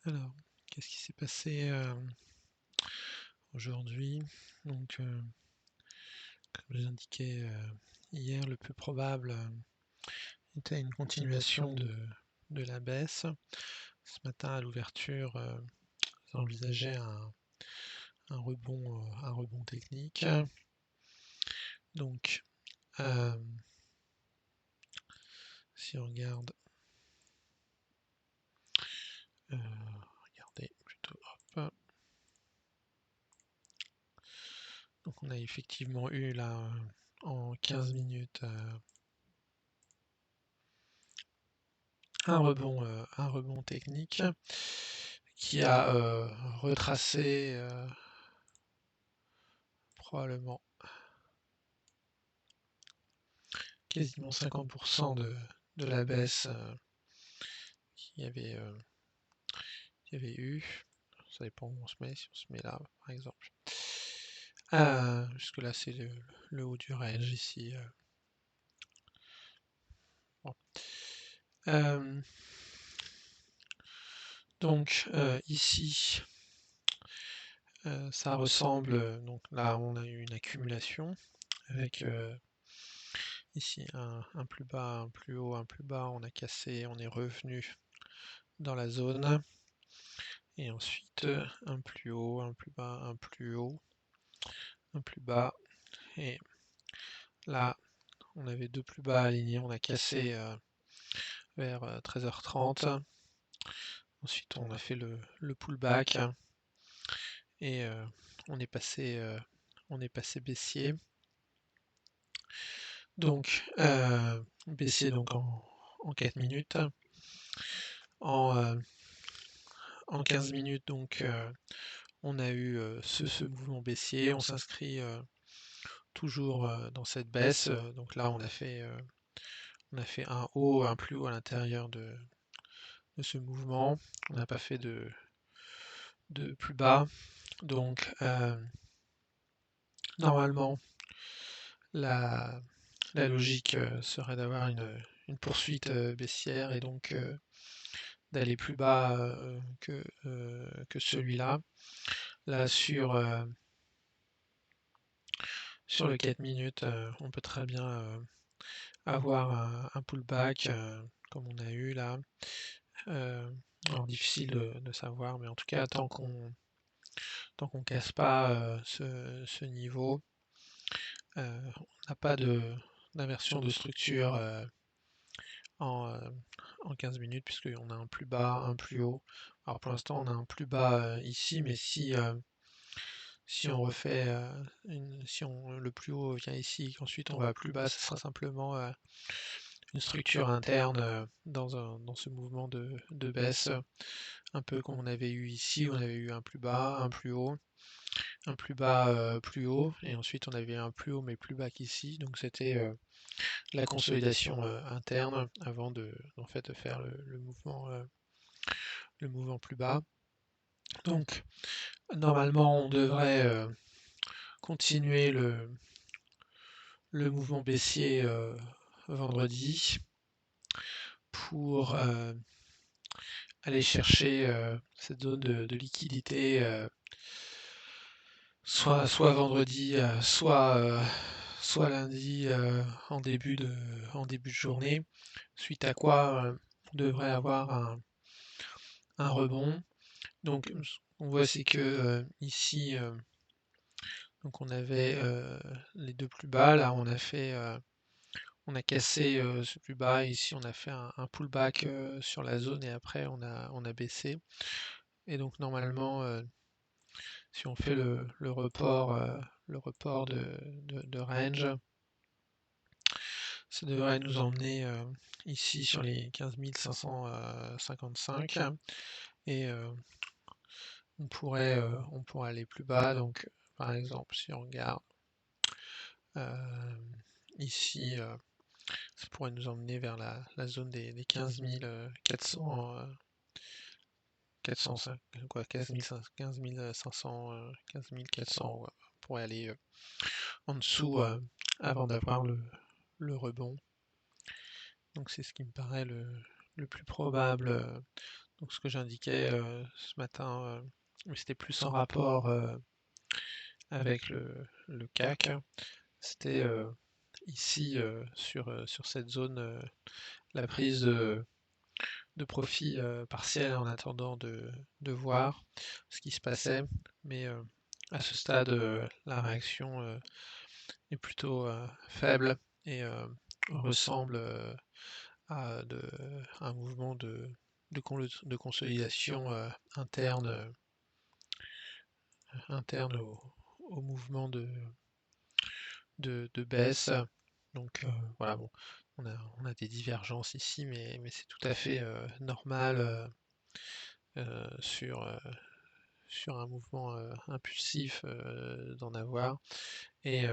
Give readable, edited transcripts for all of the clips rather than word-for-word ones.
Alors, qu'est-ce qui s'est passé aujourd'hui? Donc, comme j'indiquais hier, le plus probable était une continuation de la baisse. Ce matin, à l'ouverture, j'envisageais un rebond technique. Donc, si on regarde, regardez plutôt, hop. Donc, on a effectivement eu là en 15 minutes un rebond technique qui a retracé probablement quasiment 50% de la baisse qu'il y avait eu. Ça dépend où on se met, si on se met là par exemple. Jusque là c'est le haut du range ici. Bon. Donc ici ça ressemble, donc là on a eu une accumulation avec ici un plus bas, un plus haut, un plus bas, on a cassé, on est revenu dans la zone, et ensuite un plus haut, un plus bas, un plus haut, un plus bas, et là on avait deux plus bas alignés, on a cassé vers 13h30, ensuite on a fait le pullback, et on est passé baissier. Donc baissier donc en 4 minutes. En 15 minutes, donc on a eu ce mouvement baissier, on s'inscrit toujours dans cette baisse. Donc là on a fait un haut, un plus haut à l'intérieur de ce mouvement. On n'a pas fait de plus bas. Donc normalement la logique serait d'avoir une poursuite baissière, et donc d'aller plus bas que celui-là. Là sur le 4 minutes, on peut très bien avoir un pullback comme on a eu là. Alors difficile de savoir, mais en tout cas tant qu'on casse pas ce niveau, on n'a pas d'inversion de structure en, 15 minutes, puisqu'on a un plus bas, un plus haut. Alors pour l'instant on a un plus bas ici, mais si on refait si le plus haut vient ici et qu'ensuite on va plus bas, ce sera simplement une structure interne dans ce mouvement de baisse, un peu comme on avait eu ici, où on avait eu un plus bas, un plus haut, un plus bas, plus haut, et ensuite on avait un plus haut mais plus bas qu'ici. Donc c'était la consolidation interne avant en fait, de faire le mouvement plus bas. Donc normalement on devrait continuer le mouvement baissier vendredi pour aller chercher cette zone de liquidité, soit vendredi, soit lundi en début de journée, suite à quoi on devrait avoir un rebond. Donc ce qu'on voit, c'est que ici donc on avait les deux plus bas, là on a cassé ce plus bas, ici on a fait un pullback sur la zone, et après on a baissé. Et donc normalement si on fait le report de range, ça devrait nous emmener ici sur les 15 555, et on pourrait aller plus bas. Donc par exemple si on regarde ici, ça pourrait nous emmener vers la zone des 15 400, 405, quoi, 15 500, 15 400, ouais. On pourrait aller en dessous avant d'avoir le rebond. Donc c'est ce qui me paraît le plus probable Donc ce que j'indiquais ce matin, mais c'était plus en rapport avec le CAC, c'était ici sur cette zone la prise de profit partiel en attendant de voir ce qui se passait. Mais à ce stade, la réaction est plutôt faible et ressemble à un mouvement de consolidation interne au mouvement de baisse. Donc voilà, bon, on a des divergences ici, mais c'est tout à fait normal sur, sur un mouvement impulsif d'en avoir. Et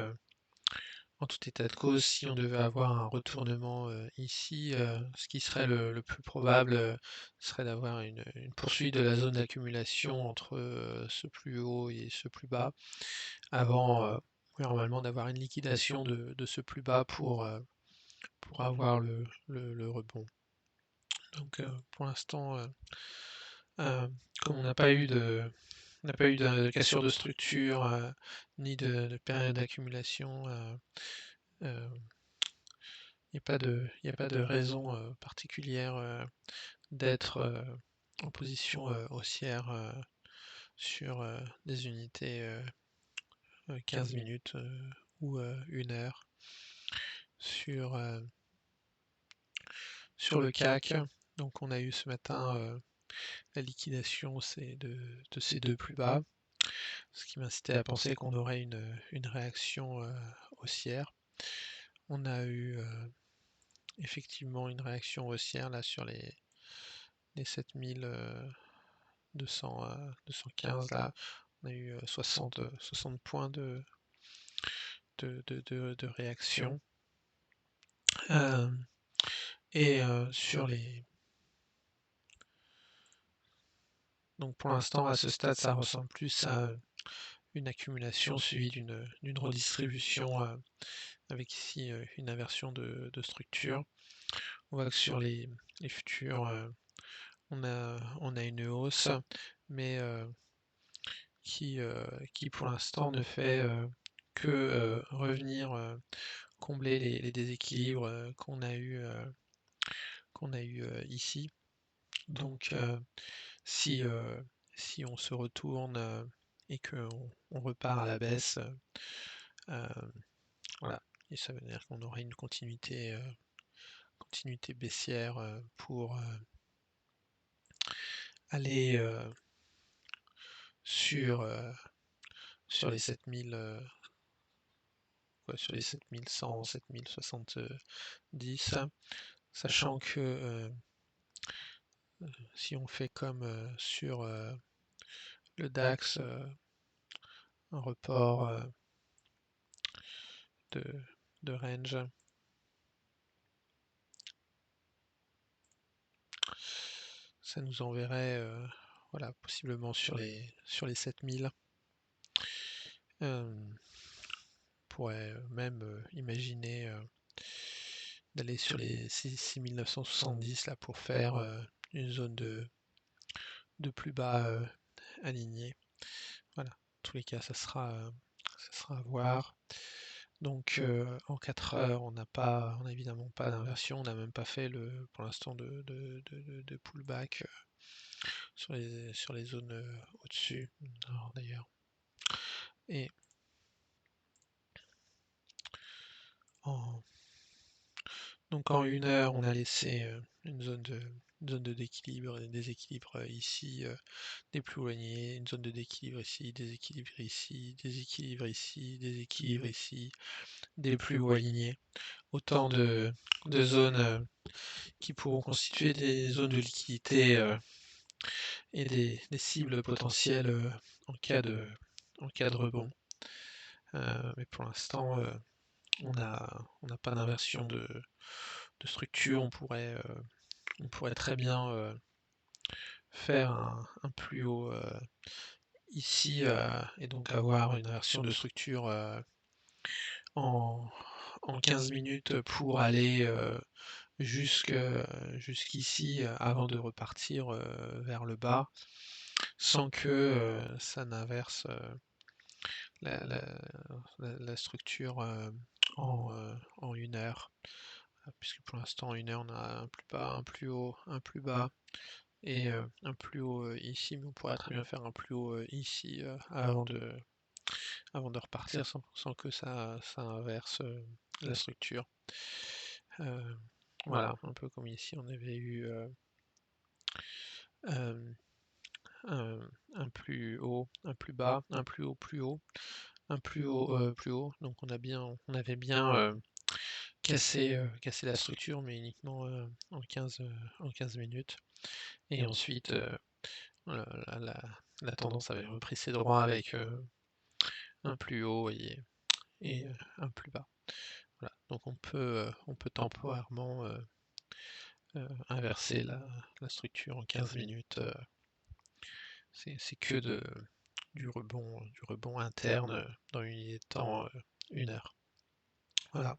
en tout état de cause, si on devait avoir un retournement ici, ce qui serait le plus probable serait d'avoir une poursuite de la zone d'accumulation entre ce plus haut et ce plus bas, avant normalement d'avoir une liquidation de ce plus bas pour avoir le rebond. Donc pour l'instant, comme on n'a pas eu de cassure de structure ni de période d'accumulation, il n'y a pas de raison particulière d'être en position haussière sur des unités 15 minutes ou 1 heure sur, sur le CAC. Donc on a eu ce matin la liquidation de ces deux plus bas, ce qui m'incitait à penser qu'on aurait une réaction haussière. On a eu effectivement une réaction haussière là sur les 7215 là. On a eu 60 points de réaction. Et sur les... Donc pour l'instant, à ce stade, ça ressemble plus à une accumulation suivie d'une redistribution avec ici une inversion de structure. On voit que sur les futurs, on a une hausse, mais qui pour l'instant ne fait que revenir combler les déséquilibres qu'on a eu ici. Donc si, si on se retourne et qu'on on repart à la baisse, euh, voilà, et ça veut dire qu'on aurait une continuité baissière pour aller sur, sur les 7000, sur les 7100, 7070, sachant que si on fait comme sur le DAX, un report de, de range, ça nous enverrait voilà, possiblement sur les 7000. On pourrait même imaginer d'aller sur les 6970 là pour faire une zone de plus bas aligné. Voilà, en tous les cas, ça sera à voir. Donc en 4 heures, on n'a évidemment pas d'inversion, on n'a même pas fait pour l'instant de pullback sur les zones au-dessus, d'ailleurs. Et en, donc en 1 heure, on a laissé une zone de déséquilibre, ici, des plus éloignés, une zone de déséquilibre ici, déséquilibre ici, déséquilibre ici, déséquilibre ici, des plus hauts alignés. Autant de zones qui pourront constituer des zones de liquidité et des cibles potentielles en cas de rebond. Mais pour l'instant, on n'a pas d'inversion de structure. On pourrait très bien faire un plus haut ici et donc avoir une inversion de structure en 15 minutes pour aller jusqu'ici, avant de repartir, vers le bas, sans que, ça n'inverse, la structure, en 1 heure. Puisque pour l'instant, en 1 heure, on a un plus bas, un plus haut, un plus bas et un plus haut, ici, mais on pourrait très bien faire un plus haut, ici, avant de repartir sans que ça inverse, la structure. Heu, voilà, un peu comme ici, on avait eu, hem, un plus haut, un plus bas, un plus haut, plus haut, un plus haut, plus haut. Donc on avait bien, cassé la structure, mais uniquement, en 15 minutes. Et ensuite, la la la la tendance avait repris ses droits avec, un plus haut et un plus bas. Voilà, donc on peut temporairement, inverser la structure en 15 minutes, c'est que du rebond interne, dans une unité de temps, 1 heure. Voilà.